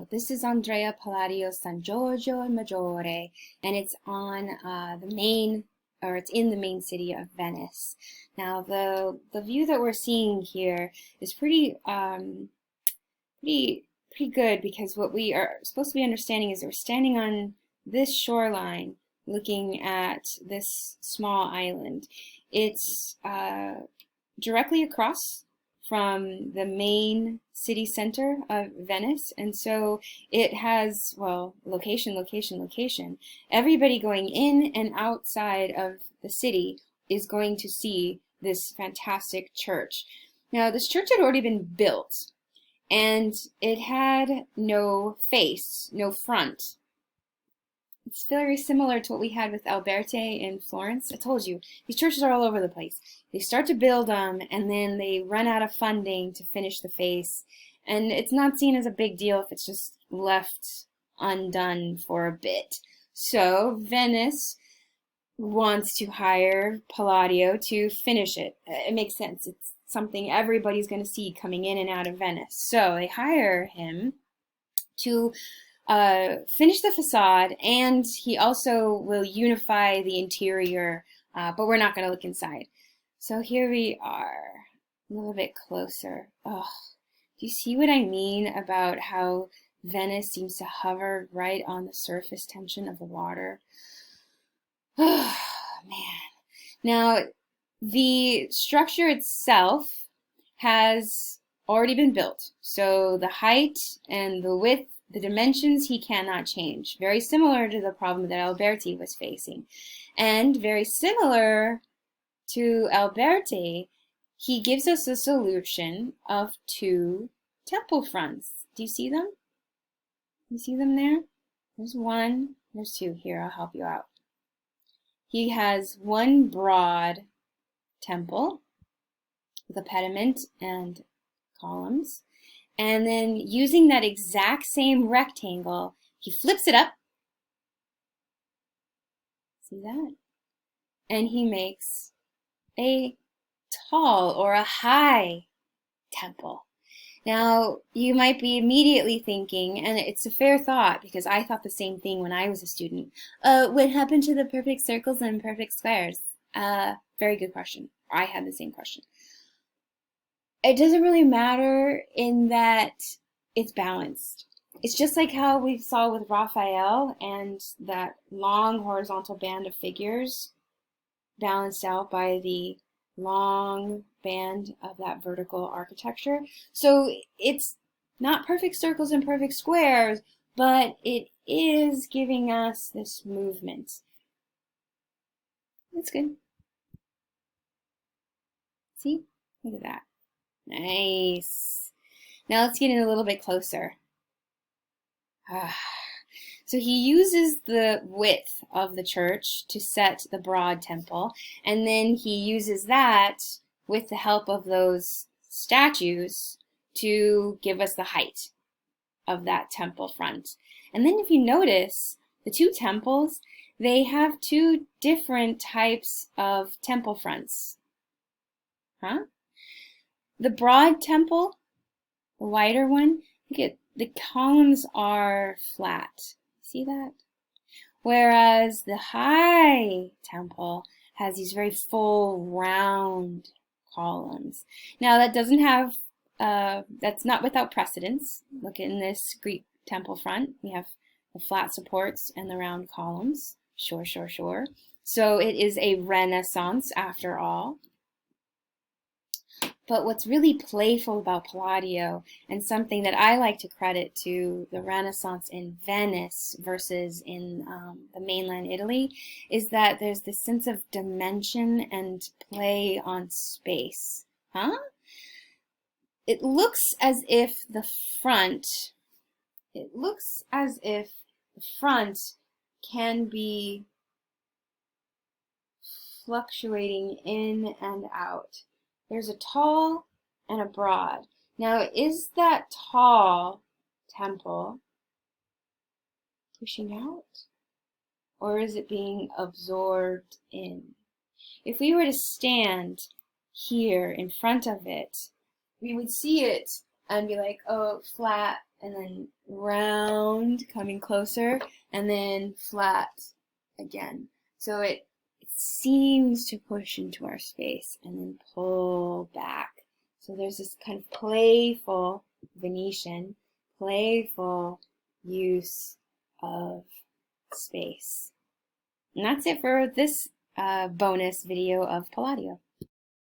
So this is Andrea Palladio's San Giorgio and Maggiore, and it's on it's in the main city of Venice. Now the view that we're seeing here is pretty good, because what we are supposed to be understanding is that we're standing on this shoreline looking at this small island. It's directly across from the main city center of Venice, and so it has, well, location, location, location. Everybody going in and outside of the city is going to see this fantastic church. Now, this church had already been built, and it had no face, no front. It's very similar to what we had with Alberti in Florence. I told you, these churches are all over the place. They start to build them, and then they run out of funding to finish the face. And it's not seen as a big deal if it's just left undone for a bit. So Venice wants to hire Palladio to finish it. It makes sense. It's something everybody's going to see coming in and out of Venice. So they hire him to finish the facade, and he also will unify the interior, but we're not going to look inside. So here we are, a little bit closer. Oh, do you see what I mean about how Venice seems to hover right on the surface tension of the water? Oh, man. Now, the structure itself has already been built, so the height and the width, the dimensions, he cannot change. Very similar to the problem that Alberti was facing. And very similar to Alberti, he gives us a solution of two temple fronts. Do you see them? You see them there? There's one, there's two. Here, I'll help you out. He has one broad temple with a pediment and columns. And then using that exact same rectangle, he flips it up. See that? And he makes a tall or a high temple. Now, you might be immediately thinking, and it's a fair thought because I thought the same thing when I was a student, what happened to the perfect circles and perfect squares? Very good question. I had the same question. It doesn't really matter in that it's balanced. It's just like how we saw with Raphael and that long horizontal band of figures balanced out by the long band of that vertical architecture. So it's not perfect circles and perfect squares, but it is giving us this movement. That's good. See? Look at that. Nice. Now let's get in a little bit closer. So he uses the width of the church to set the broad temple, and then he uses that with the help of those statues to give us the height of that temple front. And then if you notice, the two temples, they have two different types of temple fronts. Huh? The broad temple, the wider one, look at the columns are flat. See that? Whereas the high temple has these very full, round columns. Now that doesn't have, that's not without precedence. Look in this Greek temple front. We have the flat supports and the round columns. Sure, sure, sure. So it is a Renaissance after all. But what's really playful about Palladio, and something that I like to credit to the Renaissance in Venice versus in the mainland Italy, is that there's this sense of dimension and play on space. Huh? It looks as if the front can be fluctuating in and out. There's a tall and a broad. Now, is that tall temple pushing out, or is it being absorbed in? If we were to stand here in front of it, we would see it and be like, oh, flat and then round, coming closer, and then flat again. So it seems to push into our space and then pull back. So there's this kind of playful Venetian, playful use of space. And that's it for this bonus video of Palladio.